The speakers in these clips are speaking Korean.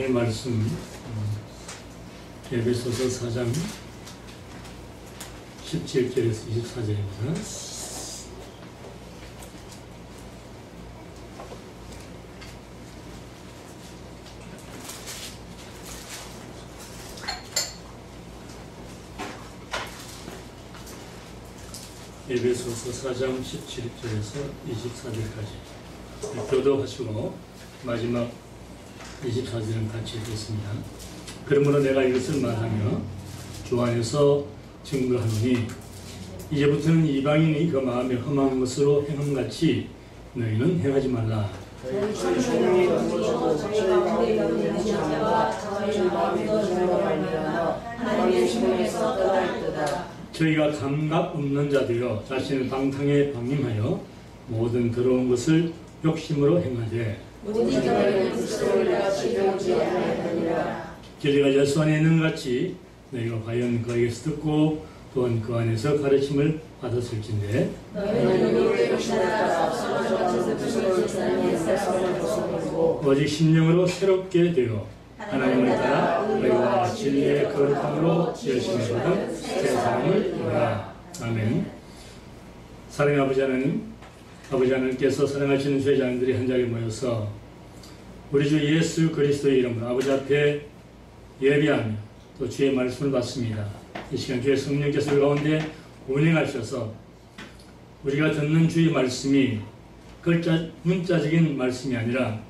하나님의 말씀 에베소서 4장 17절에서 24절입니다. 에베소서 4장 17절에서 24절까지 교도하시고 마지막 24절은 같이 읽겠습니다. 그러므로 내가 이것을 말하며 주 안에서 증거하노니 이제부터는 이방인이 그 마음에 험한 것으로 행함같이 너희는 행하지 말라. 저희가 감각 없는 자되어 자신을 방탕에 방임하여 모든 더러운 것을 욕심으로 행하되 진리가 예수 안에 있는 것 같이 너희가 과연 그에게서 듣고 또한 그 안에서 가르침을 받았을진데 오직 심령으로 새롭게 되어 하나님을 따라 너희와 진리의 거룩함으로 열심히 받은 새 사람을 이루라. 아멘. 사랑의 아버지 하나님, 아버지 하나님께서 사랑하시는 제자들이 한 자리에 모여서 우리 주 예수 그리스도의 이름으로 아버지 앞에 예배하며 또 주의 말씀을 받습니다. 이 시간 주의 성령께서 우리 가운데 운행하셔서 우리가 듣는 주의 말씀이 문자적인 말씀이 아니라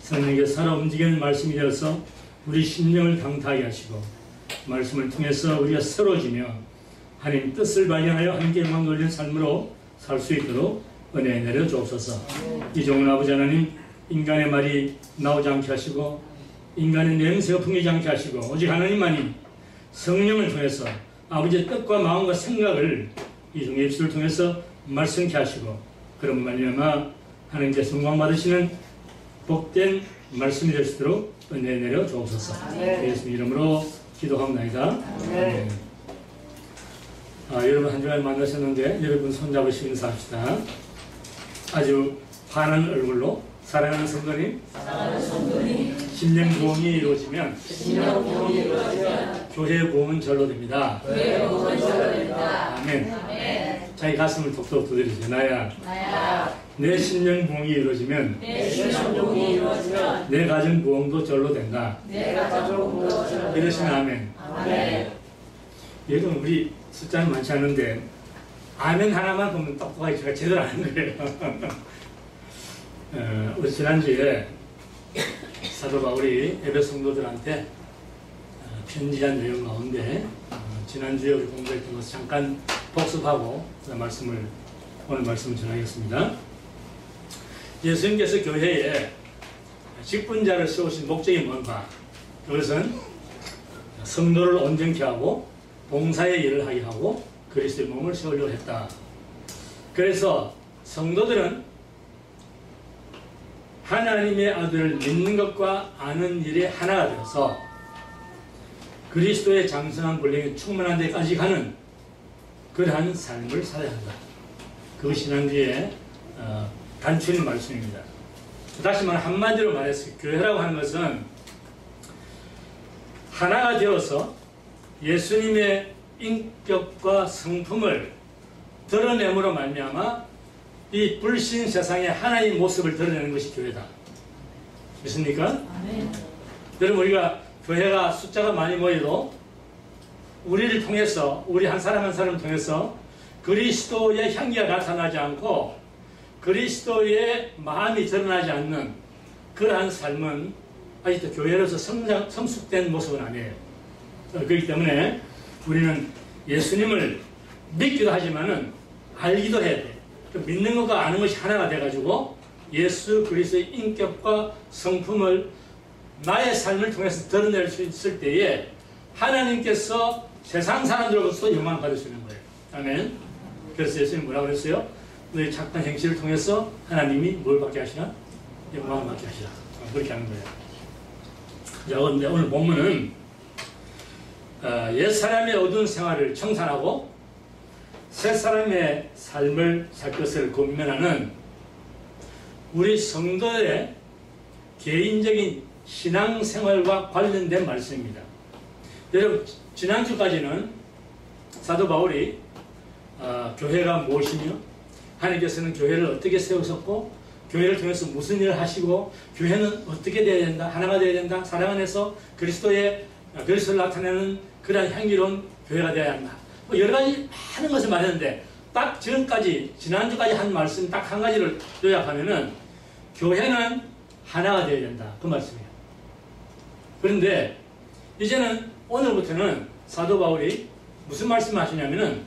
성령께서 살아 움직이는 말씀이 되어서 우리 심령을 강타하게 하시고 말씀을 통해서 우리가 새로워지며 하나님 뜻을 발견하여 함께만 걸린 삶으로 살 수 있도록 은혜 내려 주옵소서. 이 종은 아버지 하나님 인간의 말이 나오지 않게 하시고 인간의 냄새가 풍기지 않게 하시고 오직 하나님만이 성령을 통해서 아버지의 뜻과 마음과 생각을 이 종의 입술을 통해서 말씀케 하시고 그런 말미암아 하나님께서 영광 받으시는 복된 말씀이 될 수 있도록 은혜 내려 주옵소서. 예수 이름으로 기도합니다. 여러분 한 주간 만나셨는데 여러분 손잡으시고 인사합시다. 아주 환한 얼굴로 사랑하는 성도님, 심령 부흥이 이루어지면 교회 부흥은 절로 됩니다. 아멘. 자기 가슴을 톡톡 두드리죠. 나야. 내 심령 부흥이 이루어지면 내 가정 부흥도 절로 된다. 이러시면 아멘. 여러분 우리 숫자는 많지 않은데 아멘 하나만 보면 똑똑하게 제가 제대로 아는 거예요. 우리 지난주에 사도 바울이 에베소 성도들한테 편지한 내용 가운데 지난주에 우리 공부했던 것을 잠깐 복습하고 오늘 말씀을 전하겠습니다. 예수님께서 교회에 직분자를 세우신 목적이 뭔가? 그것은 성도를 온전케 하고 봉사의 일을 하게 하고 그리스도의 몸을 세우려고 했다. 그래서 성도들은 하나님의 아들을 믿는 것과 아는 일에 하나가 되어서 그리스도의 장성한 권력이 충만한 데까지 가는 그러한 삶을 살아야 한다. 그것이 지난주에 단추인 말씀입니다. 다시 말해 한마디로 말해서 교회라고 하는 것은 하나가 되어서 예수님의 인격과 성품을 드러냄으로 말미암아 이 불신 세상의 하나의 모습을 드러내는 것이 교회다. 믿습니까? 여러분 우리가 교회가 숫자가 많이 모여도 우리를 통해서 우리 한 사람 한 사람을 통해서 그리스도의 향기가 나타나지 않고 그리스도의 마음이 드러나지 않는 그러한 삶은 아직도 교회로서 성숙된 모습은 아니에요. 그렇기 때문에 우리는 예수님을 믿기도 하지만은 알기도 해야 돼. 믿는 것과 아는 것이 하나가 돼가지고 예수 그리스도의 인격과 성품을 나의 삶을 통해서 드러낼 수 있을 때에 하나님께서 세상 사람들로부터 영광을 받을 수 있는 거예요. 아멘. 그래서 예수님이 뭐라고 그랬어요? 너희 착한 행실을 통해서 하나님이 뭘 받게 하시나? 영광을 받게 하시라. 그렇게 하는 거예요. 자, 근데 오늘 본문은 옛사람의 어두운 생활을 청산하고 새사람의 삶을 살 것을 고민하는 우리 성도의 개인적인 신앙생활과 관련된 말씀입니다. 여러분, 지난주까지는 사도 바울이 교회가 무엇이며 하나님께서는 교회를 어떻게 세우셨고 교회를 통해서 무슨 일을 하시고 교회는 어떻게 되어야 된다, 하나가 되어야 된다, 사랑 안에서 그리스도를 나타내는 그러한 향기로운 교회가 되어야 한다, 뭐 여러 가지 많은 것을 말했는데 딱 지난주까지 한 말씀 딱 한 가지를 요약하면은 교회는 하나가 되어야 된다, 그 말씀이에요. 그런데 이제는 오늘부터는 사도 바울이 무슨 말씀을 하시냐면은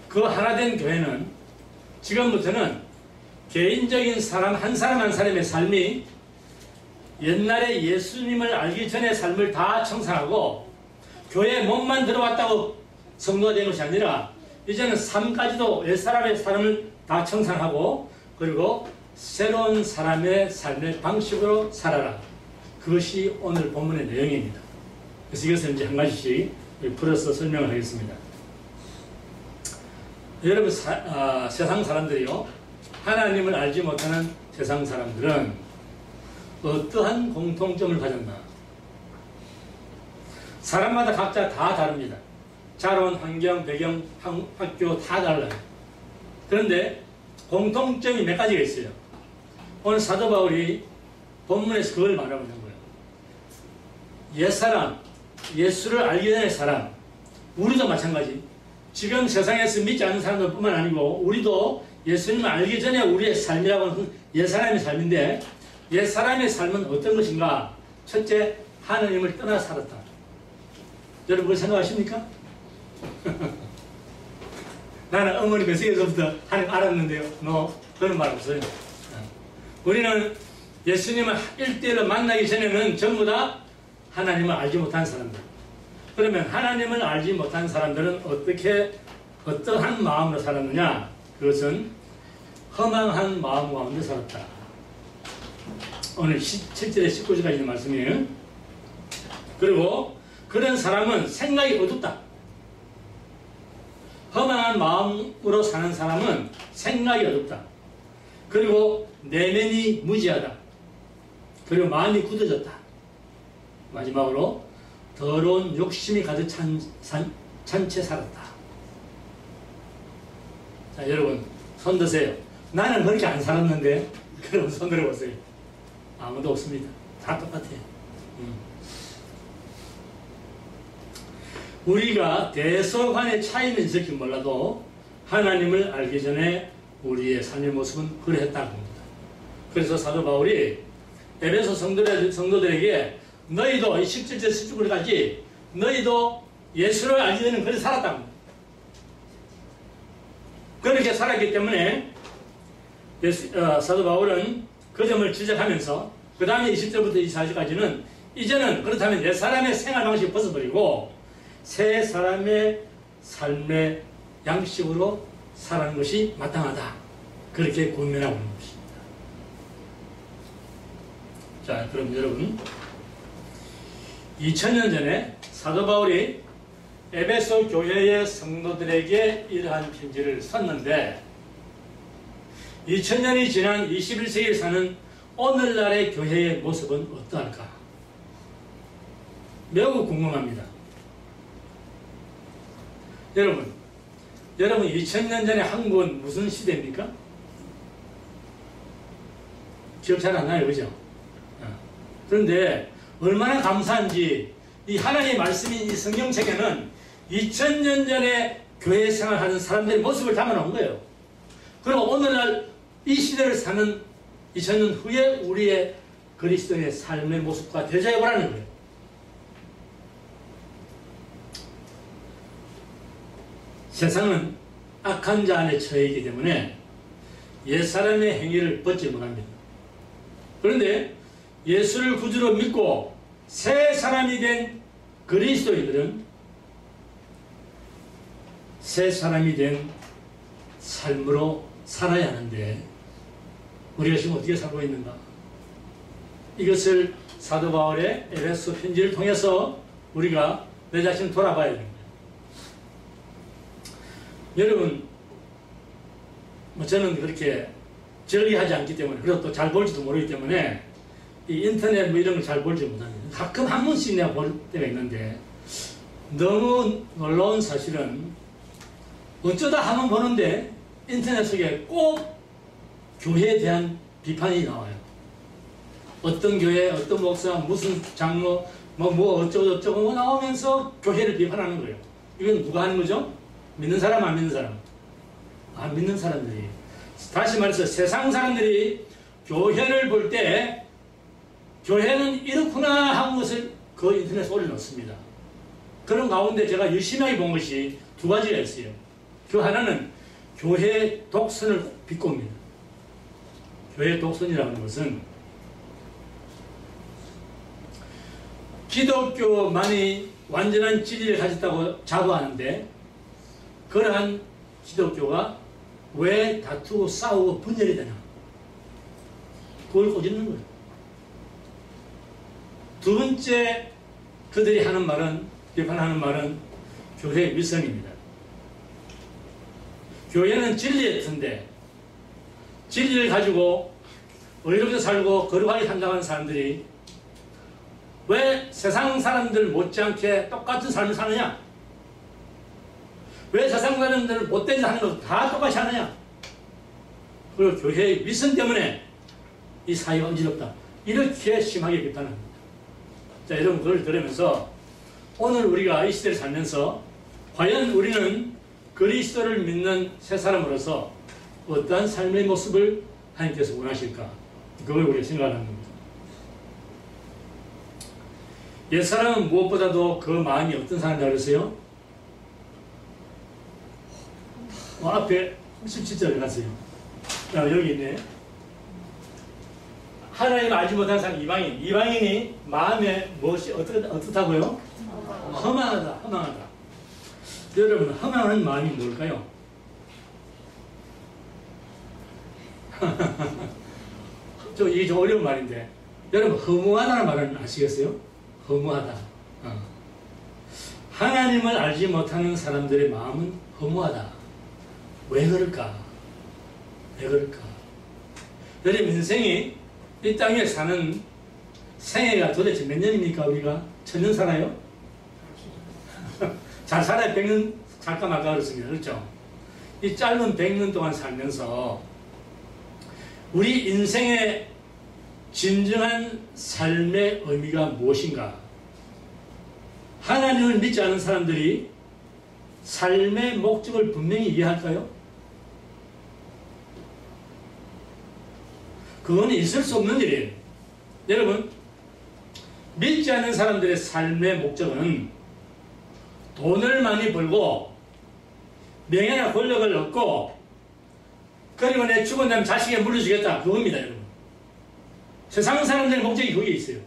그 하나된 교회는 지금부터는 개인적인 사람 한 사람의 삶이 옛날에 예수님을 알기 전의 삶을 다 청산하고 교회에 몸만 들어왔다고 성도가 된 것이 아니라 이제는 삶까지도 옛사람의 삶을 다 청산하고 그리고 새로운 사람의 삶의 방식으로 살아라. 그것이 오늘 본문의 내용입니다. 그래서 이것을 이제 한 가지씩 풀어서 설명을 하겠습니다. 여러분, 세상 사람들이요, 하나님을 알지 못하는 세상 사람들은 어떠한 공통점을 가졌나? 사람마다 각자 다 다릅니다. 자라온 환경, 배경, 학교 다 달라요. 그런데 공통점이 몇 가지가 있어요. 오늘 사도 바울이 본문에서 그걸 말하고 있는 거예요. 옛사람, 예수를 알기 전의 사람, 우리도 마찬가지. 지금 세상에서 믿지 않는 사람들 뿐만 아니고 우리도 예수님을 알기 전에 우리의 삶이라고 하는 옛사람의 삶인데 옛사람의 삶은 어떤 것인가? 첫째, 하나님을 떠나 살았다. 여러분 그걸 생각하십니까? 나는 어머니 뱃속에서부터 하나님 알았는데요. 그런 말 없어요. 우리는 예수님을 1대1로 만나기 전에는 전부 다 하나님을 알지 못한 사람들. 그러면 하나님을 알지 못한 사람들은 어떠한 마음으로 살았느냐? 그것은 허망한 마음 가운데 살았다. 오늘 7절에 19절까지 있는 말씀이에요. 그리고 그런 사람은 생각이 어둡다. 허망한 마음으로 사는 사람은 생각이 어둡다. 그리고 내면이 무지하다. 그리고 마음이 굳어졌다. 마지막으로 더러운 욕심이 가득 찬 채 살았다. 자, 여러분 손 드세요. 나는 그렇게 안 살았는데. 그럼 손 들어보세요. 아무도 없습니다. 다 똑같아요. 우리가 대서관의 차이는 있을지 몰라도 하나님을 알기 전에 우리의 삶의 모습은 그러했다는 겁니다. 그래서 사도 바울이 에베소 성도들에게 너희도 17절 19절까지 너희도 예수를 알기 전에 그렇게 살았다는 겁니다. 그렇게 살았기 때문에 사도 바울은 그 점을 지적하면서 그 다음에 20절부터 24절까지는 이제는 그렇다면 옛사람의 생활 방식을 벗어버리고 새 사람의 삶의 양식으로 살아가는 것이 마땅하다. 그렇게 권면하고 있는 것입니다. 자, 그럼 여러분 2000년 전에 사도 바울이 에베소 교회의 성도들에게 이러한 편지를 썼는데 2000년이 지난 21세기에 사는 오늘날의 교회의 모습은 어떠할까? 매우 궁금합니다. 여러분 2000년 전에 한국은 무슨 시대입니까? 기억 잘 안 나요, 그죠? 그런데 얼마나 감사한지 이 하나님의 말씀인 이 성경책에는 2000년 전에 교회 생활하는 사람들의 모습을 담아놓은 거예요. 그리고 오늘날 이 시대를 사는 2000년 후에 우리의 그리스도의 삶의 모습과 대조해보라는 거예요. 세상은 악한 자 안에 처해 있기 때문에 옛사람의 행위를 벗지 못합니다. 그런데 예수를 구주로 믿고 새 사람이 된 그리스도인들은 새 사람이 된 삶으로 살아야 하는데 우리가 지금 어떻게 살고 있는가? 이것을 사도 바울의 에베소 편지를 통해서 우리가 내 자신을 돌아봐야 됩니다. 여러분, 저는 그렇게 절개하지 않기 때문에, 그리고 또 잘 볼지도 모르기 때문에 이 인터넷 뭐 이런 걸 잘 보지 못합니다. 가끔 한 번씩 내가 볼 때가 있는데 너무 놀라운 사실은 어쩌다 한번 보는데 인터넷 속에 꼭 교회에 대한 비판이 나와요. 어떤 교회, 어떤 목사, 무슨 장로, 뭐 어쩌고 나오면서 교회를 비판하는 거예요. 이건 누가 하는 거죠? 믿는 사람, 안 믿는 사람? 안 믿는 사람들이. 다시 말해서 세상 사람들이 교회를 볼 때 교회는 이렇구나 하는 것을 그 인터넷에 올려놓습니다. 그런 가운데 제가 유심하게 본 것이 두 가지가 있어요. 그 하나는 교회 독선을 비꼽니다. 교회 독선이라는 것은 기독교만이 완전한 진리를 가졌다고 자부하는데 그러한 기독교가 왜 다투고 싸우고 분열이 되나? 그걸 꼬집는 거예요. 두 번째 그들이 하는 말은, 비판하는 말은 교회의 위선입니다. 교회는 진리의 터인데 진리를 가지고 의롭게 살고 거룩하게 살아가는 사람들이 왜 세상 사람들 못지않게 똑같은 삶을 사느냐? 왜 세상 사람들 못된 짓 하는 거 다 똑같이 하느냐? 그리고 교회의 위선 때문에 이 사회가 어지럽다. 이렇게 심하게 비판합니다. 자, 여러분 그걸 들으면서 오늘 우리가 이 시대를 살면서 과연 우리는 그리스도를 믿는 새 사람으로서 어떠한 삶의 모습을 하나님께서 원하실까? 그걸 우리가 생각하는 겁니다. 옛사람은 무엇보다도 그 마음이 어떤 사람이라고 그랬어요? 앞에 17절에 갔어요. 여기 있네. 하나님을 알지 못하는 사람 이방인. 이방인이 마음에 무엇이 어떻다고요? 허망하다. 허망하다. 여러분, 허망한 마음이 뭘까요? 이게 좀 어려운 말인데 여러분, 허무하다는 말은 아시겠어요? 허무하다. 하나님을 알지 못하는 사람들의 마음은 허무하다. 왜 그럴까? 왜 그럴까? 여러분, 인생이 이 땅에 사는 생애가 도대체 몇 년입니까? 우리가 1000년 살아요? 잘 살아야 100년 살까 말까 그렇습니다. 그렇죠? 이 짧은 100년 동안 살면서 우리 인생의 진정한 삶의 의미가 무엇인가? 하나님을 믿지 않은 사람들이 삶의 목적을 분명히 이해할까요? 그건 있을 수 없는 일이에요. 여러분, 믿지 않는 사람들의 삶의 목적은 돈을 많이 벌고 명예나 권력을 얻고 그리고 내 죽은 다음 자식에 물려주겠다, 그겁니다. 여러분, 세상 사람들의 목적이 거기에 있어요.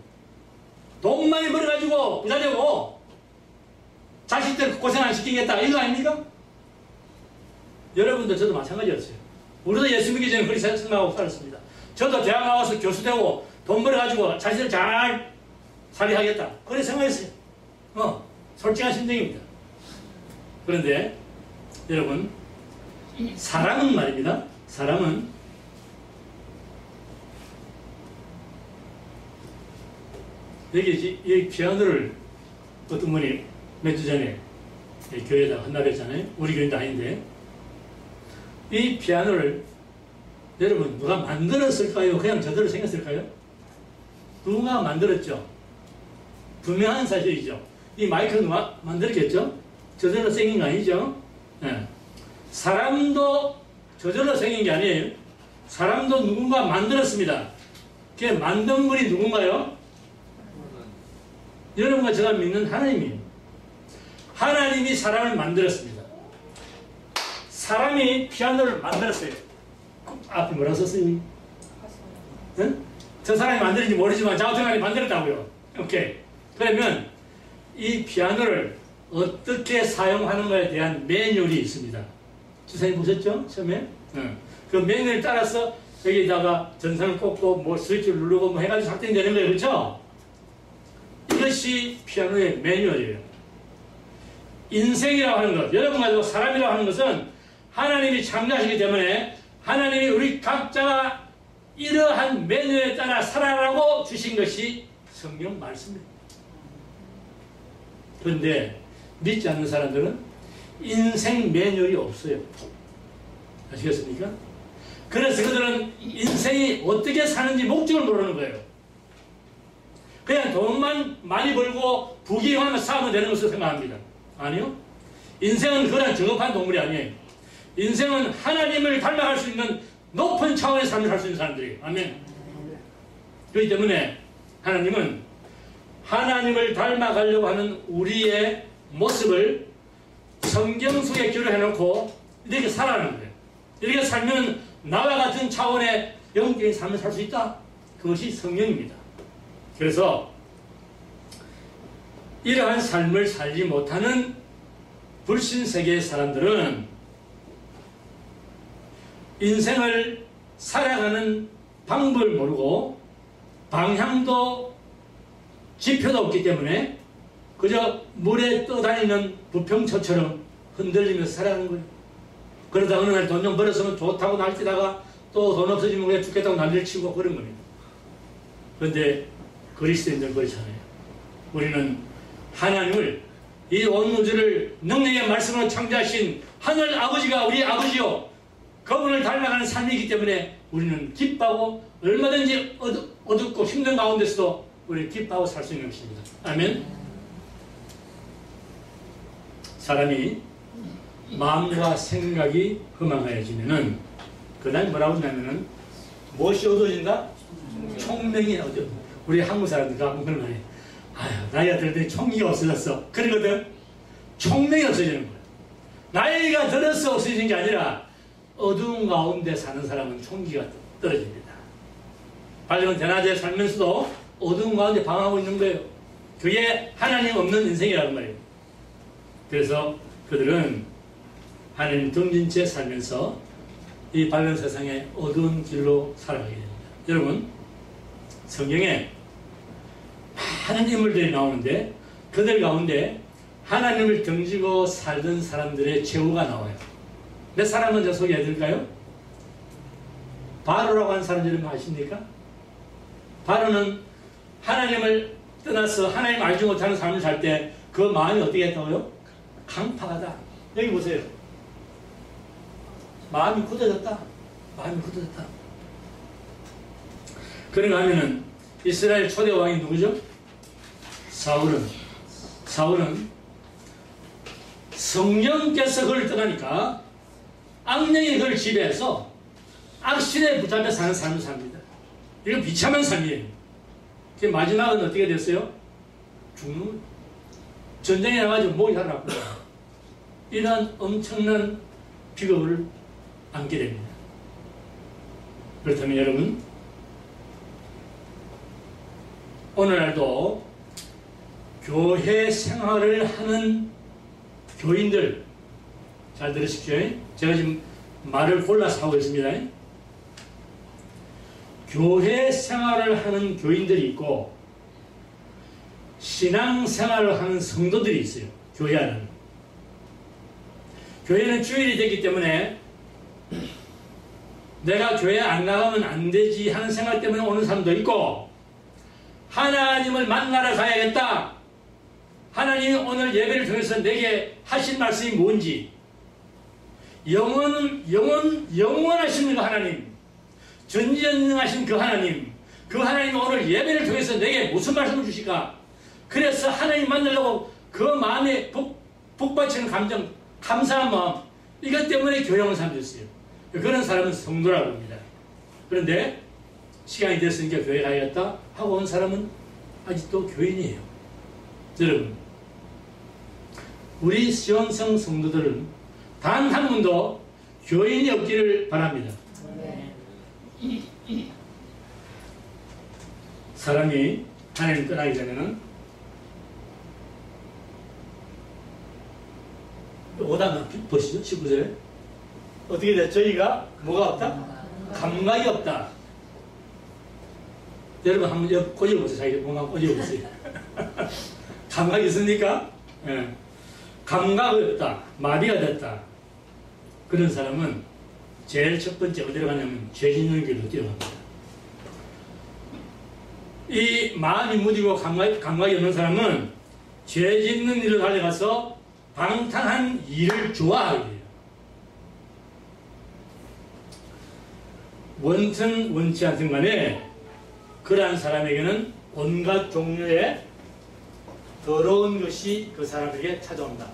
돈 많이 벌어가지고 부자 되고 자식들 고생 안 시키겠다, 이거 아닙니까? 여러분도 저도 마찬가지였어요. 우리도 예수 믿기 전에 그렇게 생각하고 살았습니다. 저도 대학 나와서 교수 되고 돈 벌어가지고 자식들 잘 살이하겠다, 그렇게 생각했어요. 솔직한 심정입니다. 그런데 여러분, 사람은 말입니다. 사람은 여기 이 피아노를 어떤 분이 몇 주 전에 교회에다 헌납했잖아요. 우리 교인도 아닌데. 이 피아노를 여러분 누가 만들었을까요? 그냥 저대로 생겼을까요? 누군가 만들었죠. 분명한 사실이죠. 이 마이크를 누가 만들었겠죠? 저절로 생긴 거 아니죠? 네. 사람도 저절로 생긴 게 아니에요. 사람도 누군가 만들었습니다. 그 만든 분이 누군가요? 여러분과 제가 믿는 하나님이에요. 하나님이 사람을 만들었습니다. 사람이 피아노를 만들었어요. 앞에 뭐라 썼어요? 응? 저 사람이 만들었는지 모르지만 자우통관이 만들었다고요. 오케이. 그러면 이 피아노를 어떻게 사용하는 것에 대한 매뉴얼이 있습니다. 주사님 보셨죠? 처음에? 응. 그 매뉴얼을 따라서 여기다가 전선을 꽂고 뭐 스위치를 누르고 뭐 해가지고 작동되는 거예요. 그렇죠? 이것이 피아노의 매뉴얼이에요. 인생이라고 하는 것, 여러분과 사람이라고 하는 것은 하나님이 창조하시기 때문에 하나님이 우리 각자가 이러한 매너에 따라 살아라고 주신 것이 성경 말씀입니다. 그런데 믿지 않는 사람들은 인생 매뉴얼이 없어요. 아시겠습니까? 그래서 그들은 인생이 어떻게 사는지 목적을 모르는 거예요. 그냥 돈만 많이 벌고 부귀영화만 쌓으면 되는 것으로 생각합니다. 아니요. 인생은 그런 정업한 동물이 아니에요. 인생은 하나님을 닮아갈 수 있는 높은 차원의 삶을 살 수 있는 사람들이에요. 아멘. 그렇기 때문에 하나님은 하나님을 닮아가려고 하는 우리의 모습을 성경 속에 기록해놓고 이렇게 살아가는 거예요. 이렇게 살면 나와 같은 차원의 영적인 삶을 살 수 있다. 그것이 성령입니다. 그래서 이러한 삶을 살지 못하는 불신세계의 사람들은 인생을 살아가는 방법을 모르고 방향도 지표도 없기 때문에 그저 물에 떠다니는 부평초처럼 흔들리면서 살아가는 거예요. 그러다 어느 날 돈 좀 벌었으면 좋다고 날뛰다가 또 돈 없어지면 우리가 죽겠다고 난리를 치고 그런 겁니다. 그런데 그리스도인들 그렇잖아요. 우리는 하나님을 이 온 우주를 능력의 말씀으로 창조하신 하늘 아버지가 우리 아버지요 그분을 닮아가는 삶이기 때문에 우리는 기뻐하고 얼마든지 어둡고 힘든 가운데서도 우리는 기뻐하고 살 수 있는 것입니다. 아멘. 사람이 마음과 생각이 허망하여지면은 그 다음에 뭐라고 하냐면은 무엇이 어두워진다? 총명이 어두워. 우리 한국 사람들 가끔 그런 말이에요. 아유 나이가 들더니 총기가 없어졌어. 그러거든. 총명이 없어지는 거야. 나이가 들어서 없어지는 게 아니라 어두운 가운데 사는 사람은 총기가 떨어집니다. 발령은 대낮에 살면서도 어두운 가운데 방황하고 있는 거예요. 그게 하나님 없는 인생이라는 말이에요. 그래서 그들은 하나님 등진 채 살면서 이 밝은 세상의 어두운 길로 살아가게 됩니다. 여러분 성경에 많은 인물들이 나오는데 그들 가운데 하나님을 등지고 살던 사람들의 최후가 나와요. 몇 사람 먼저 소개해 드릴까요? 바로라고 하는 사람 이름 아십니까? 바로는 하나님을 떠나서 하나님 알지 못하는 삶을 살 때 그 마음이 어떻게 했다고요? 강팍하다. 여기 보세요. 마음이 굳어졌다. 마음이 굳어졌다. 그런가 하면은 이스라엘 초대 왕이 누구죠? 사울은 성령께서 그를 떠나니까 악령이 그를 지배해서 악신에 붙잡혀 사는 삶을 삽니다. 이건 비참한 삶이에요. 그 마지막은 어떻게 됐어요? 죽는 전쟁에 나가지고 목이 살아났고 이런 엄청난 비극을 안게 됩니다. 그렇다면 여러분 오늘날도 교회 생활을 하는 교인들 잘 들으십시오. 제가 지금 말을 골라서 하고 있습니다. 교회 생활을 하는 교인들이 있고 신앙생활을 하는 성도들이 있어요. 교회 안에는. 교회는 주일이 되기 때문에 내가 교회 안 나가면 안 되지 하는 생각 때문에 오는 사람도 있고 하나님을 만나러 가야겠다. 하나님이 오늘 예배를 통해서 내게 하신 말씀이 뭔지 영원하신 그 하나님 전지전능하신 그 하나님이 오늘 예배를 통해서 내게 무슨 말씀을 주실까? 그래서 하나님 만나려고 그 마음에 북받치는 감정, 감사한 마음 이것 때문에 교회 오는 사람도 있어요. 그런 사람은 성도라고 합니다. 그런데 시간이 됐으니까 교회 가야겠다 하고 온 사람은 아직도 교인이에요. 여러분 우리 시온성 성도들은 단 한 분도 교인이 없기를 바랍니다. 사람이 하나님 떠나기 전에는 5단 보시죠. 19절에 어떻게 돼? 저희가 뭐가 없다? 감각이 없다. 여러분 한번 꼬집어보세요. 자기 몸 꼬집어보세요. 감각이 있습니까? 네. 감각이 없다. 마비가 됐다. 그런 사람은 제일 첫 번째 어디로 가냐면 죄 짓는 길로 뛰어갑니다. 이 마음이 무디고 감각이 없는 사람은 죄 짓는 일을 달려가서 방탕한 일을 좋아하게 돼요. 원든 원치 않든 간에 그러한 사람에게는 온갖 종류의 더러운 것이 그 사람에게 찾아온다.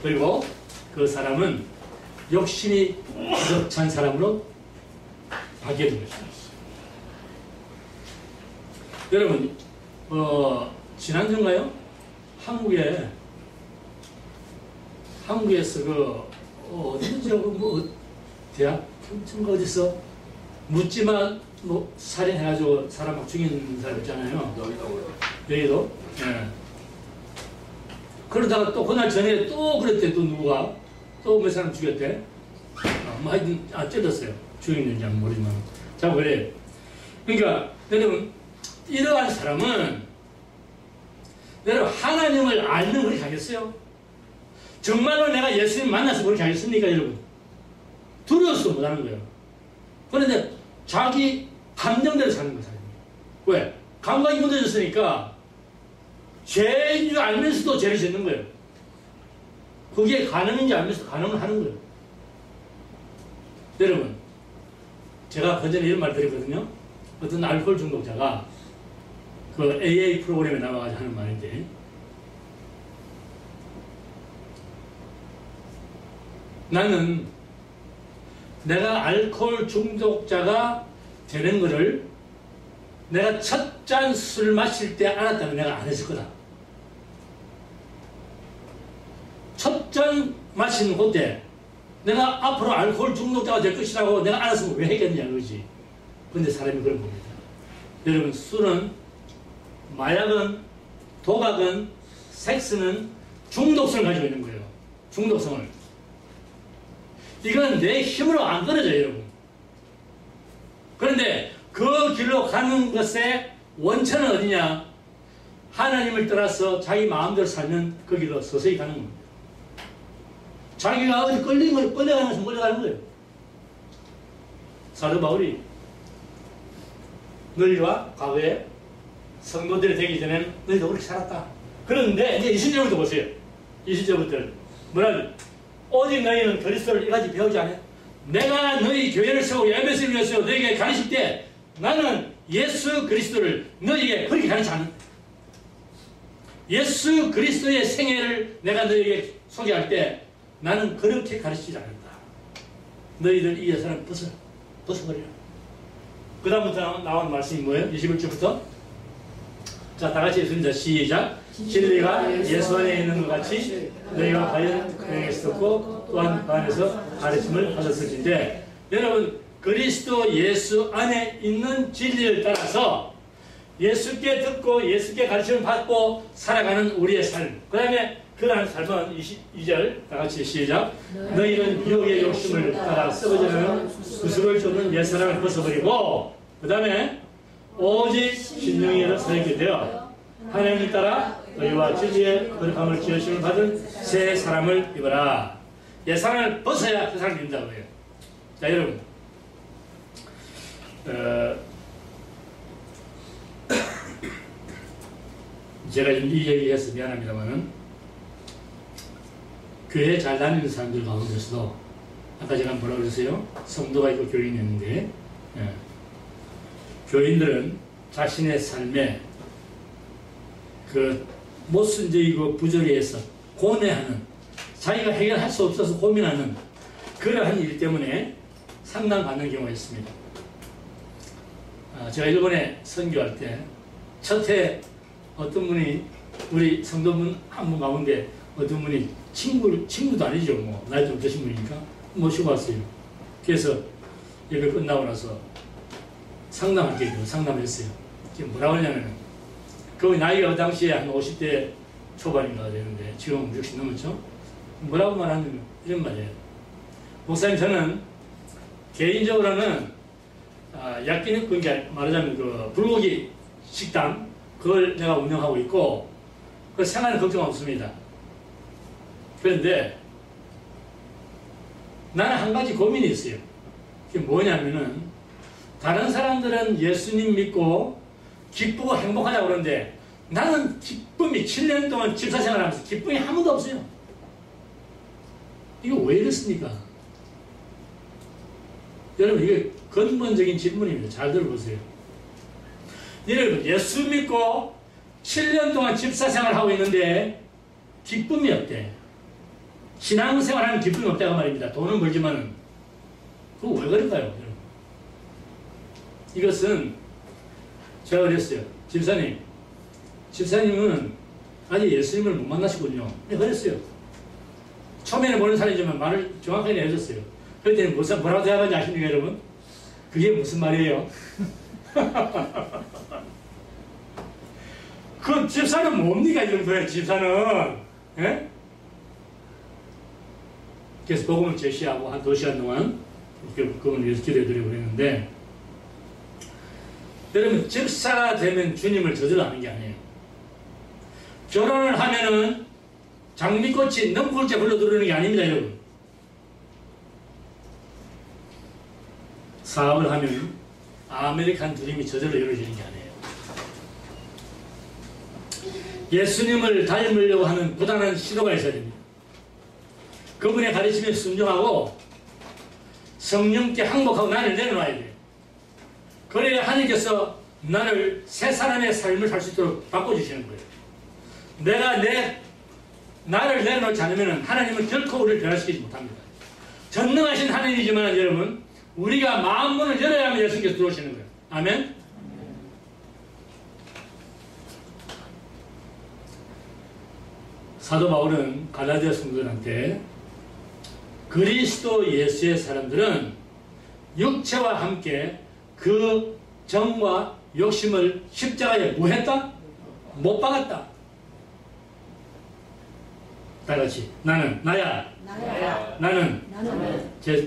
그리고 그 사람은 욕심이 가득 찬 사람으로 바뀌게 된 것입니다. 여러분, 지난주인가요? 한국에서 어디죠? 대학 평촌가 어디서 묻지마 살인해가지고 사람 막 죽이는 사람 있잖아요. 여기도. 예. 그러다가 또 그날 전에 또 그랬대. 또 누가 또 몇 사람 죽였대. 하여튼 찔렀어요. 죽였는지 모르지만. 자, 그래. 그러니까 여러분, 이러한 사람은 여러분 하나님을 알면 그렇게 하겠어요? 정말로 내가 예수님 만나서 그렇게 하겠습니까, 여러분? 두려워서 못하는 거예요. 그런데 자기 감정대로 사는 거예요. 왜? 감각이 무뎌졌으니까 죄인 줄 알면서도 죄를 짓는 거예요. 그게 간음인지 알면서 간음을 하는 거예요. 여러분, 제가 그전에 이런 말 드렸거든요. 어떤 알코올 중독자가 그 AA 프로그램에 나와가지고 하는 말인데, 나는 내가 알코올 중독자가 되는 것을 내가 첫 잔 술 마실 때 알았다면 내가 안 했을 거다. 첫 잔 마시는 그때 내가 앞으로 알코올 중독자가 될 것이라고 내가 알았으면 왜 했겠냐 그러지. 근데 사람이 그런 겁니다. 여러분, 술은, 마약은, 도박은, 섹스는 중독성을 가지고 있는 거예요. 중독성을. 이건 내 힘으로 안 끊어져요, 여러분. 그런데 그 길로 가는 것의 원천은 어디냐? 하나님을 떠나서 자기 마음대로 살면 그 길로 서서히 가는 겁니다. 자기가 어디 끌린 걸 끌려가는 것은 끌려가는 거예요. 사도 바울이 너희와 과거에 성도들이 되기 전에는 너희도 그렇게 살았다. 그런데 이제 20절부터 보세요. 20절부터 뭐라고? 오직 너희는 그리스도를 이같이 배우지 않아? 내가 너희 교회를 세우고 예배를 위해서 너희에게 가르칠 때 나는 예수 그리스도를 너희에게 그렇게 가르치지 않는다. 예수 그리스도의 생애를 내가 너희에게 소개할 때 나는 그렇게 가르치지 않는다. 너희들 이 예사는 벗어버리라. 그 다음부터 나온 말씀이 뭐예요? 21절부터. 자, 다 같이 읽습니다. 시작. 진리가 예수 안에 있는 것 같이 너희가 과연 그 안에서 듣고 또한 그 안에서 가르침을 받았을진데, 여러분, 그리스도 예수 안에 있는 진리를 따라서 예수께 듣고 예수께 가르침을 받고 살아가는 우리의 삶. 그 다음에 그러한 삶은 22절 다 같이 시작. 너희는 유혹의 욕심을 따라 썩어지는 구슬을 쫓는 옛사람을 벗어버리고, 그 다음에 오직 신령이로 서있게 되어 하나님을 따라 너희와 진리의 거룩함을 지으심을 받은 새 사람을 입어라. 옛사람을 벗어야 그 사람을 입는다고 해요. 자, 여러분, 제가 이 얘기해서 미안합니다만은, 교회 잘 다니는 사람들 가운데서도 아까 제가 뭐라고 그랬어요? 성도가 있고 교인이 있는데, 교인들은 자신의 삶에 그 모순적이고 부조리해서 고뇌하는, 자기가 해결할 수 없어서 고민하는 그러한 일 때문에 상담받는 경우가 있습니다. 제가 일본에 선교할 때 첫 해 어떤 분이, 우리 성도분 한 분 가운데 어떤 분이 친구도 아니죠. 뭐 나이 좀 드신 분이니까 모시고 왔어요. 그래서 예배 끝나고 나서 상담할게요. 상담했어요. 뭐라고 하냐면, 그 나이가 그 당시에 한 50대 초반인가 되는데 지금 60 넘었죠. 뭐라고 말하냐면 이런 말이에요. 목사님, 저는 개인적으로는 약기는, 그러니까 말하자면 그 불고기 식당 그걸 내가 운영하고 있고 그 생활은 걱정 없습니다. 그런데 나는 한 가지 고민이 있어요. 그게 뭐냐면은, 다른 사람들은 예수님 믿고 기쁘고 행복하다고 그러는데 나는 기쁨이 7년 동안 집사생활 하면서 기쁨이 한 번도 없어요. 이거 왜 이렇습니까? 여러분 이게 근본적인 질문입니다. 잘 들어보세요. 여러분 예수 믿고 7년 동안 집사생활 하고 있는데 기쁨이 없대. 신앙생활하는 기쁨이 없다고 말입니다. 돈은 벌지만은 그거 왜 그럴까요? 여러분? 이것은 제가 그랬어요. 집사님은 아직 예수님을 못 만나시군요. 네, 그랬어요. 처음에는 모르는 사람이지만 말을 정확하게 해줬어요. 그랬더니 뭐라고 대답하는지 아십니까 여러분? 그게 무슨 말이에요? 그 집사는 뭡니까 이 정도야 집사는? 예? 그래서 복음을 제시하고 한 2시간 동안 그분을 위해서 기도해드리고 그랬는데 여러분 집사가 되면 주님을 저절로 아는 게 아니에요. 결혼을 하면은 장미꽃이 넘굴 때 흘러 들어오는 게 아닙니다 여러분. 사업을 하면 아메리칸 드림이 저절로 이루어지는 게 아니에요. 예수님을 닮으려고 하는 부단한 시도가 있어야 됩니다. 그분의 가르침에 순종하고 성령께 항복하고 나를 내려놔야 돼요. 그래야 하나님께서 나를 새 사람의 삶을 살 수 있도록 바꿔주시는 거예요. 나를 내려놓지 않으면 하나님은 결코 우리를 변화시키지 못합니다. 전능하신 하나님이지만 여러분 우리가 마음문을 열어야만 예수님께서 들어오시는 거예요. 아멘? 사도 바울은 갈라디아 성도들한테 그리스도 예수의 사람들은 육체와 함께 그 정과 욕심을 십자가에 뭐 했다? 못 박았다. 다같이 나야. 나는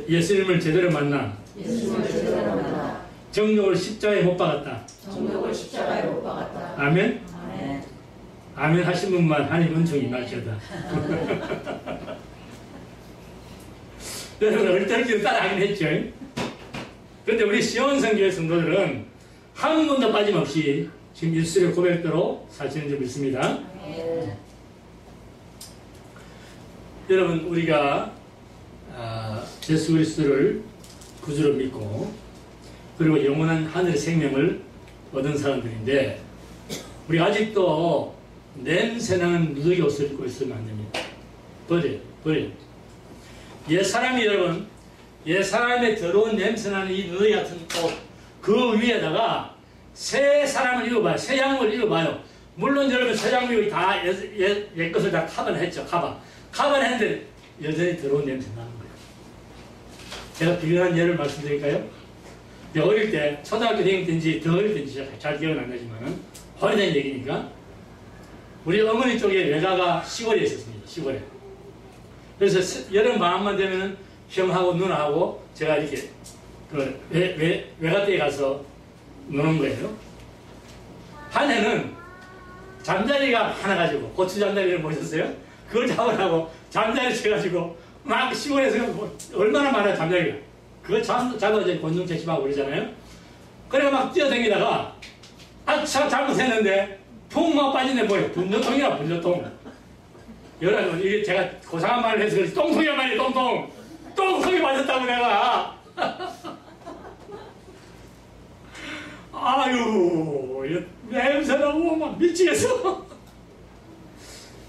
예수님을 제대로 만나 정욕을 십자가에 못 박았다. 아멘? 아멘 하신 분만 하나님 은총이 임할지어다. 여러분 얼떨결에 따라하긴 했죠. 그런데 우리 시온성교회 성도들은 한 번도 빠짐없이 지금 일술의 고백대로 사시는 줄 믿습니다. 여러분 우리가 예수 그리스도를 구주로 믿고 그리고 영원한 하늘의 생명을 얻은 사람들인데 우리 아직도 냄새나는 누더기 옷을 입고 있으면 안 됩니다. 버려. 옛사람이 여러분 옛사람의 더러운 냄새나는 이 누더기 같은 옷 그 위에다가 새 사람을 입어봐요. 새 양을 입어봐요. 물론 여러분 새 양을 다 옛 것을 다 카반했죠. 카반했는데 여전히 더러운 냄새 나는 거예요. 제가 비교한 예를 말씀드릴까요? 어릴 때 초등학교 다닐 때인지 더 어릴 때인지 잘 기억은 안 나지만 오래된 얘기니까 우리 어머니 쪽에 외가가 시골에 있었습니다. 시골에. 그래서 여름 방학만 되면 형하고 누나하고 제가 이렇게 외가댁에 가서 노는 거예요. 한 해는 잠자리가 하나 가지고 고추 잠자리를 보셨어요? 그걸 잡으라고 잠자리 쳐가지고 막 시골에서 얼마나 많아요 잠자리가. 그걸 잡아서 곤충 채집하고 그러잖아요. 그래가 막 뛰어다니다가 참 잘못했는데 통 막 빠지네 뭐예요. 분뇨통이라 분뇨통. 여러분 이게 제가 고상한 말을 해서 그래서 똥통이란 말이에요. 똥통이 맞았다고 내가. 아유 냄새나고 막 미치겠어.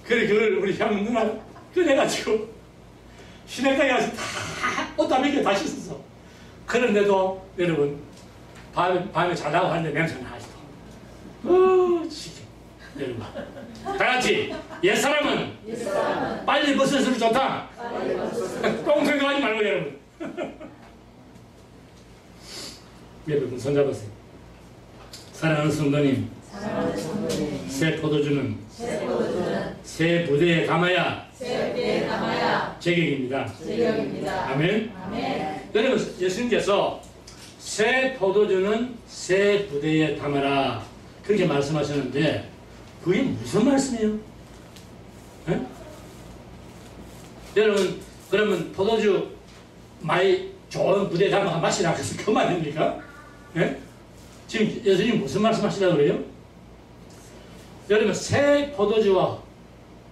그래 그걸 우리 형 누나 꺼내가지고 시내가에 가서 다 옷 다 벗겨 다 씻었어. 그런데도 여러분 밤에 자다가 하는데 냄새가 나지도. 지금 여러분 다같이 옛사람은 빨리 벗을수록 좋다. 똥통이 하지 말고 여러분. 여러분 손잡으세요. 사랑하는 성도님 새 포도주는 새 부대에 담아야 제격입니다. 아멘. 여러분 예수님께서 새 포도주는 새 부대에 담아라 그렇게 말씀하셨는데 그게 무슨 말씀이에요? 에? 여러분 그러면 포도주 많이 좋은 부대에 담아 마시라 그래서 그 말입니까? 예? 지금 예수님 무슨 말씀 하시려고 그래요? 여러분, 새 포도주와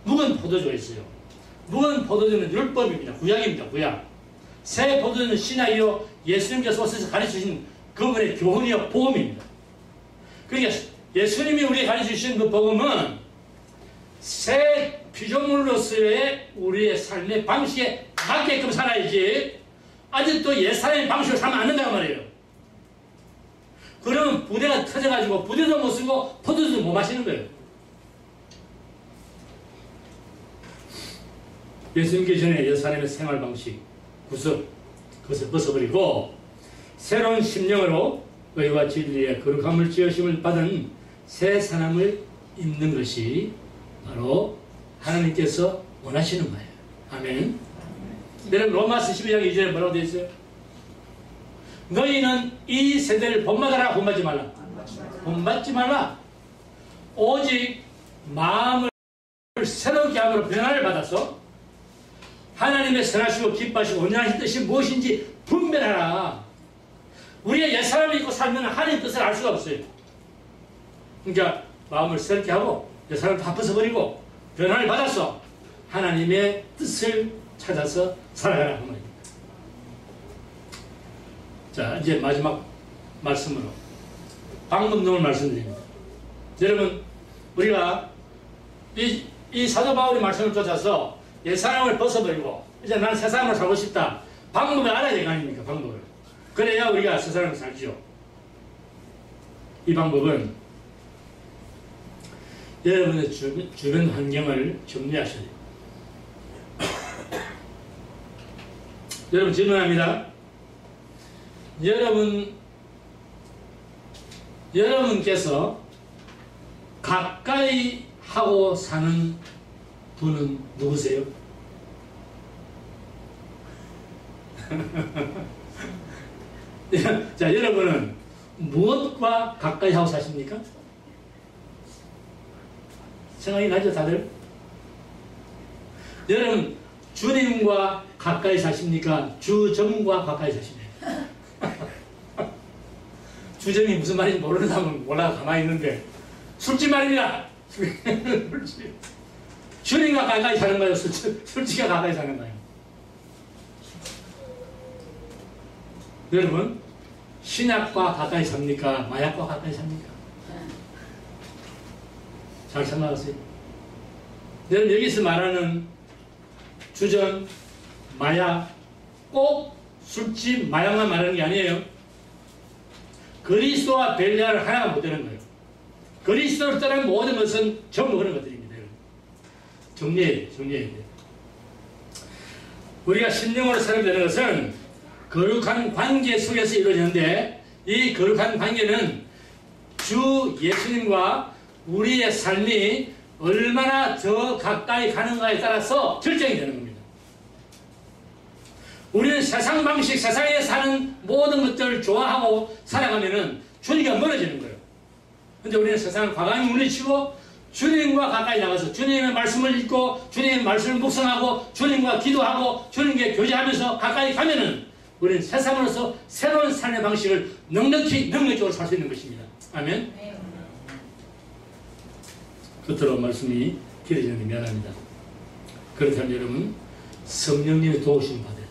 묵은 포도주가 있어요. 묵은 포도주는 율법입니다. 구약입니다. 구약. 새 포도주는 신약이요, 예수님께서 오셔서 가르치신 그분의 교훈이요, 복음입니다. 그러니까 예수님이 우리에게 가르치신 그 복음은 새 피조물로서의 우리의 삶의 방식에 맞게끔 살아야지, 아직도 옛사람의 방식을 살면 안 된다는 말이에요. 그러면 부대가 터져가지고 부대도 못 쓰고 포도주도 못 마시는 거예요. 예수님 계시기 전에 옛사람의 생활 방식, 구습, 그것을 벗어버리고 새로운 심령으로 의와 진리의 거룩함을 지으심을 받은 새 사람을 입는 것이 바로 하나님께서 원하시는 거예요. 아멘. 여러분, 로마서 12장 2절에 뭐라고 되어 있어요? 너희는 이 세대를 본받아라. 본받지 말라. 본받지 말라. 오직 마음을 새롭게 함으로 변화를 받아서 하나님의 선하시고 기뻐하시고 온전하신 뜻이 무엇인지 분별하라. 우리의 옛사람을 입고 살면 하나님의 뜻을 알 수가 없어요. 그러니까 마음을 새롭게 하고 옛사람을 다 벗어버리고 변화를 받아서 하나님의 뜻을 찾아서 살아가라 그 말입니다. 자, 이제 마지막 말씀으로 방법론을 말씀드립니다. 여러분, 우리가 이 사도 바울의 말씀을 쫓아서 옛사람을 벗어버리고 이제 나는 새 사람으로 살고 싶다. 방법을 알아야 될 거 아닙니까? 방법을. 그래야 우리가 새 사람으로 살죠. 이 방법은 여러분의 주변 환경을 정리하셔야 돼요. 여러분, 질문합니다. 여러분께서 가까이 하고 사는 분은 누구세요? 자, 여러분은 무엇과 가까이 하고 사십니까? 생각이 나죠, 다들? 여러분, 주님과 가까이 사십니까? 주정과 가까이 사십니까? 주정이 무슨 말인지 모르는 사람은 몰라 가만히 있는데 술집 말입니다. 주님과 가까이 사는 거예요? 술집과 가까이 사는 거예요? 여러분, 신약과 가까이 삽니까? 마약과 가까이 삽니까? 잘 생각하세요. 여러분, 여기서 말하는 주전, 마약, 꼭 술집, 마약만 말하는 게 아니에요. 그리스도와 벨리아를 하나가 못 되는 거예요. 그리스도를 떠난 모든 것은 전부 그런 것들입니다. 정리해야 돼요. 우리가 신령으로 사람되는 것은 거룩한 관계 속에서 이루어지는데, 이 거룩한 관계는 주 예수님과 우리의 삶이 얼마나 더 가까이 가는가에 따라서 결정이 되는 겁니다. 우리는 세상 방식, 세상에 사는 모든 것들을 좋아하고 살아가면은 주님과 멀어지는 거예요. 근데 우리는 세상을 과감히 물리치고 주님과 가까이 나가서 주님의 말씀을 읽고 주님의 말씀을 묵상하고 주님과 기도하고 주님께 교제하면서 가까이 가면은 우리는 세상으로서 새로운 삶의 방식을 능력적으로 살 수 있는 것입니다. 아멘. 끝으로 말씀이 길어지는 게 미안합니다. 그렇다면 여러분, 성령님의 도우심을 받아야 돼요.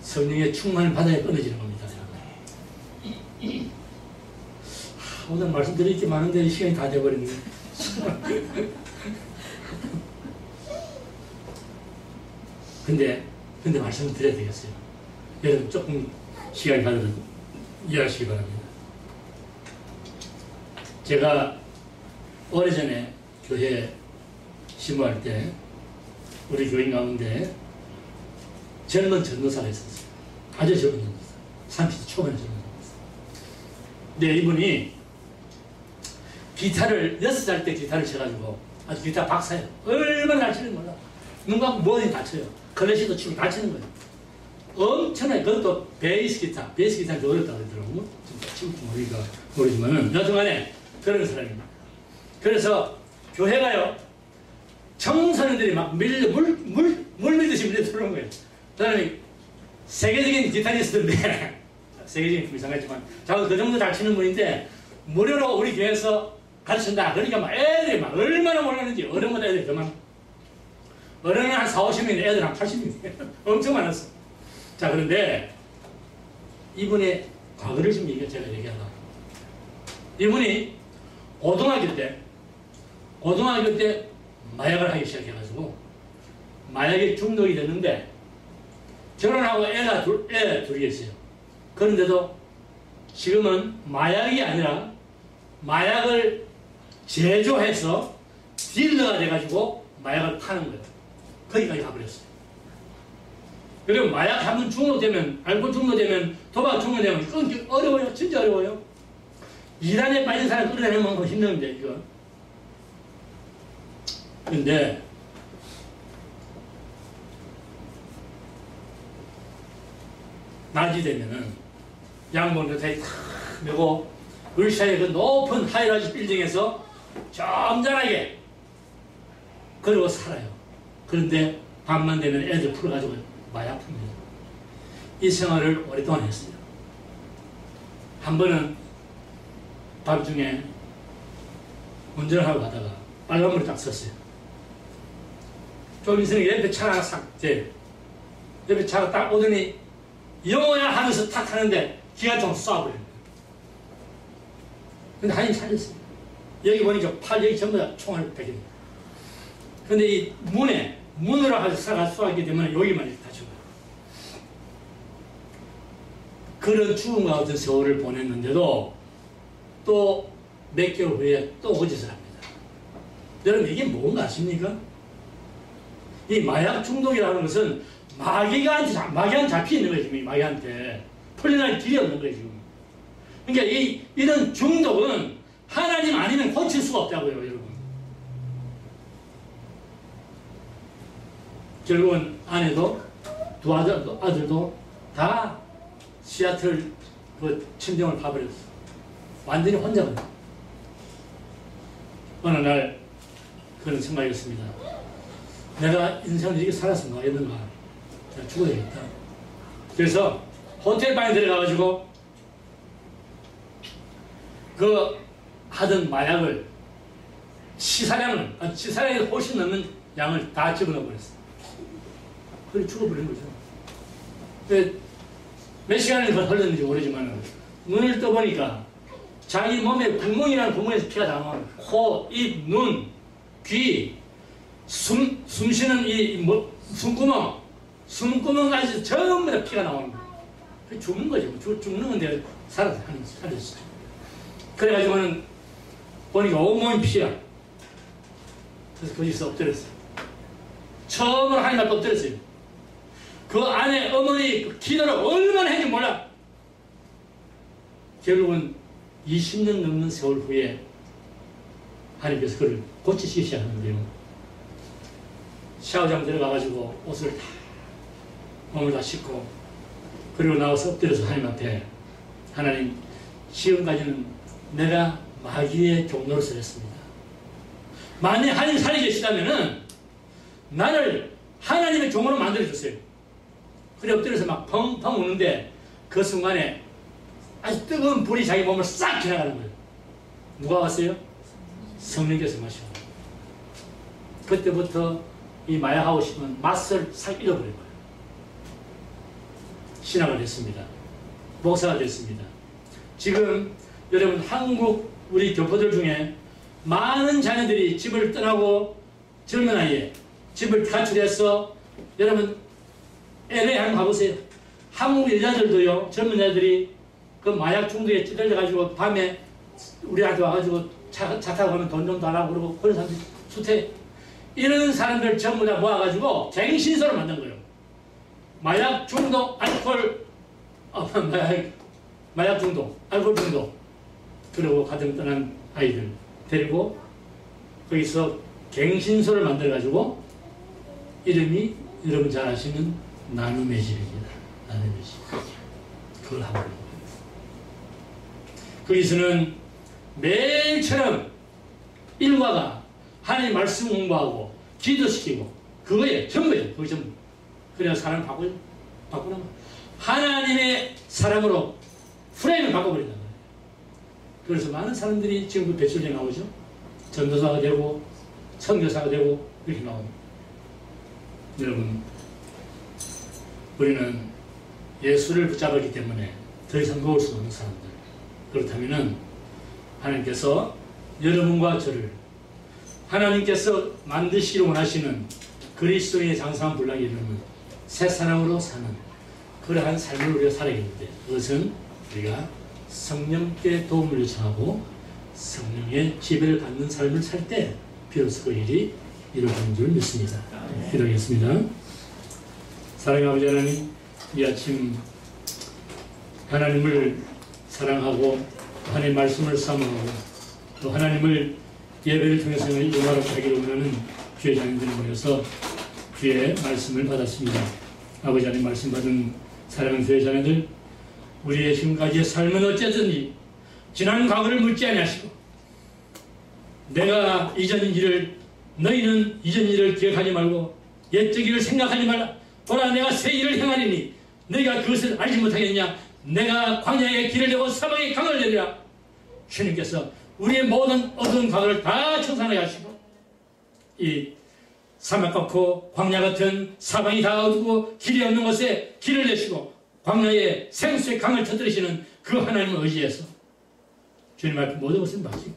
성령의 충만을 받아야 끊어지는 겁니다. 오늘 말씀드릴 게 많은데 시간이 다 돼버렸네. 근데 말씀을 드려야 되겠어요. 여러분, 조금 시간이 가져서 이해하시기 바랍니다. 제가 오래전에 교회 심부할 때 우리 교인 가운데 젊은 전도사가 있었어요. 아주 젊은 전도사. 30대 초반의 젊은 전도사. 근데 이분이 기타를 6살 때 기타를 쳐가지고 아주 기타 박사예요. 얼마나 잘 치는지 몰라. 누가 뭐든지 다 쳐요. 클래식도 치고 다 치는 거예요. 엄청나게. 그것도 베이스 기타는 어렵다고 그러더라고요. 지금 우리가 모르지만은 여튼간에 그런 사람입니다. 그래서 교회가요, 청소년들이 막 물 밀듯이 밀려 들어오는 거예요. 그 사람이 세계적인 기타리스트인데 세계적인 품이 상하지만 자꾸 그 정도 잘 치는 분인데 무료로 우리 교회에서 가르친다. 그러니까 막 애들이 막 얼마나 몰랐는지 어른보다 애들이 더 많아. 어른은 한 4, 50명인데 애들 한 80명 엄청 많았어. 자, 그런데 이분의 과거를 좀 제가 얘기하려고. 이분이 고등학교 때 마약을 하기 시작해가지고 마약에 중독이 됐는데 결혼하고 애 둘이 있어요. 그런데도 지금은 마약이 아니라 마약을 제조해서 딜러가 돼가지고 마약을 파는 거예요. 거기까지 가버렸어요. 그리고 마약 한번 중독되면, 알코올 중독되면, 도박 중독되면 끊기 어려워요. 진짜 어려워요. 이단에 빠진 사람 끌어내는 만큼 힘든데, 이거. 근데, 낮이 되면은, 양복을 다 메고, 울샤의 그 높은 하이라이즈 빌딩에서 점잖하게 그러고 살아요. 그런데 밤만 되면 애들 풀어가지고 마약 풉니다. 이 생활을 오랫동안 했어요. 한 번은 밤중에 운전을 하고 가다가 빨간불이 딱 섰어요. 좀 있으니까 옆에 차가 하나 싹 돼. 옆에 차가 딱 오더니 영어야 하면서 탁 하는데 기관총을 쏴버려요. 근데 한인 살렸어요. 여기 보니까 팔 여기 전부 다 총알 백입니다. 근데 이 문으로 아주 사가 쏘았기 때문에 여기만 이렇게 다친 거예요. 그런 죽음과 같은 세월을 보냈는데도 또 몇 개월 후에 또 거짓을 합니다. 여러분 이게 뭔가 아십니까? 이 마약 중독이라는 것은 마귀한테 잡혀 있는 거예요. 지금 마귀한테 풀려날 길이 없는 거예요. 지금. 그러니까 이런 중독은 하나님 아니면 고칠 수가 없다고요, 여러분. 결국은 아내도 두 아들도 다 시애틀 그 침정을 파버렸어. 완전히 혼자거든요. 어느 날 그런 생각이었습니다. 내가 인생을 이렇게 살았으면 가겠는가? 내가 죽어야 되겠다. 그래서 호텔 방에 들어가가지고 그 하던 마약을 치사량이 훨씬 넘는 양을 다 집어넣어 버렸어. 그래 죽어버린 거죠. 몇 시간이 흘렀는지 모르지만 눈을 떠보니까 자기 몸에 구멍이라는 구멍에서 피가 나와. 코, 입, 눈, 귀, 숨 쉬는 숨구멍까지 전부 다 피가 나오는 거예요. 죽는 거죠. 죽는 건데 살았어. 그래가지고는 보니까 온몸이 피야. 그래서 거기서 엎드렸어요. 처음으로 하나님 앞에 엎드렸어요. 그 안에 어머니 그 기도를 얼마나 했는지 몰라. 결국은 20년 넘는 세월 후에 하나님께서 그를 고치시기 시작하는데요. 샤워장 들어가가지고 옷을 다 몸을 다 씻고 그리고 나와서 엎드려서 하나님 앞에 하나님 지금까지는 내가 마귀의 종노릇을 했습니다. 만약 하나님 살이 계시다면은 나를 하나님의 종으로 만들어줬어요. 그래 엎드려서 막 펑펑 우는데 그 순간에 아주 뜨거운 불이 자기 몸을 싹 지나가는 거예요. 누가 왔어요? 성령께서 마시고. 그때부터 이 마약하고 싶은 맛을 싹 잃어버린 거예요. 신학을 했습니다. 목사가 됐습니다. 지금 여러분 한국 우리 교포들 중에 많은 자녀들이 집을 떠나고 젊은 나이에 집을 가출해서 여러분 LA 한번 가보세요. 한국 여자들도요, 젊은 여자들이 그 마약 중독에 찌들려가지고 밤에 우리한테 와가지고 차 타고 가면 돈 좀 달라고 그러고 그런 사람들 수태. 이런 사람들 전부 다 모아가지고 갱신소를 만든 거예요. 마약 중독, 마약 중독, 알코올 중독. 그리고 가정 떠난 아이들 데리고 거기서 갱신소를 만들어가지고 이름이 여러분 잘 아시는 나눔의 집입니다. 나눔의 집. 그걸 하고 있는 거예요. 거기서는 매일처럼 일과가 하나님 말씀 공부하고 기도시키고 그거예요. 전부예요. 그거 전부. 그래야 사람을 바꾸는 거예요. 하나님의 사람으로 프레임을 바꿔버린다. 그래서 많은 사람들이 지금 배출돼 나오죠. 전도사가 되고 선교사가 되고 이렇게 나옵니다. 여러분, 우리는 예수를 붙잡았기 때문에 더 이상 놓을 수 없는 사람들. 그렇다면 하나님께서 여러분과 저를 하나님께서 만드시기를 원하시는 그리스도의 장성한 분량에 이르는 새 사람으로 사는 그러한 삶을 우리가 살아야겠는데, 그것은 우리가 성령께 도움을 요청하고 성령의 지배를 받는 삶을 살 때 비로소 그 일이 이루어지는 줄 믿습니다. 기도하겠습니다. 사랑의 아버지 하나님, 이 아침 하나님을 사랑하고 하나님의 말씀을 사모하고 또 하나님을 예배를 통해서 영화롭게 하기를 원하는 주의 자녀들이 모여서 주의 말씀을 받았습니다. 아버지 하나님 말씀 받은 사랑하는 주의 자녀들, 우리의 지금까지의 삶은 어쨌든지 지난 과거를 묻지 아니하시고 내가 이전 일을, 너희는 이전 일을 기억하지 말고 옛적 일을 생각하지 말라. 보라, 내가 새 일을 행하리니 너희가 그것을 알지 못하겠느냐. 내가 광야의 길을 내고 사방의 강을 내리라. 주님께서 우리의 모든 어두운 과거를 다 청산하게 하시고 이 사막 같고 광야 같은 사방이 다 어두고 길이 없는 곳에 길을 내시고 광야에 생수의 강을 터뜨리시는 그 하나님을 의지해서 주님 앞에 모든 것을 맡기고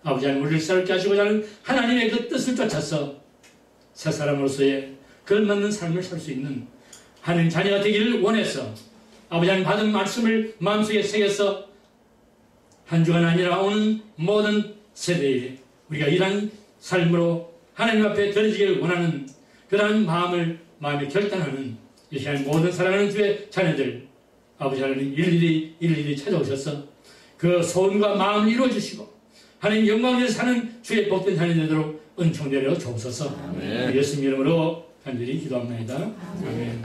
아버지 하나님 우리를 새롭게 하시고자 하는 하나님의 그 뜻을 쫓아서 새 사람으로서의 걸맞는 삶을 살 수 있는 하나님 자녀가 되기를 원해서 아버지 하나님 받은 말씀을 마음속에 새겨서 한 주간 아니라 오는 모든 세대에 우리가 이러한 삶으로 하나님 앞에 드려지기를 원하는 그러한 마음에 결단하는 이 시간 모든 사랑하는 주의 자녀들 아버지 하나님 일일이 찾아오셔서 그 소원과 마음을 이루어주시고 하나님 영광을 위해서 사는 주의 복된 자녀 되도록 은총 내려 주옵소서. 예수님 이름으로 간절히 기도합니다. 아멘.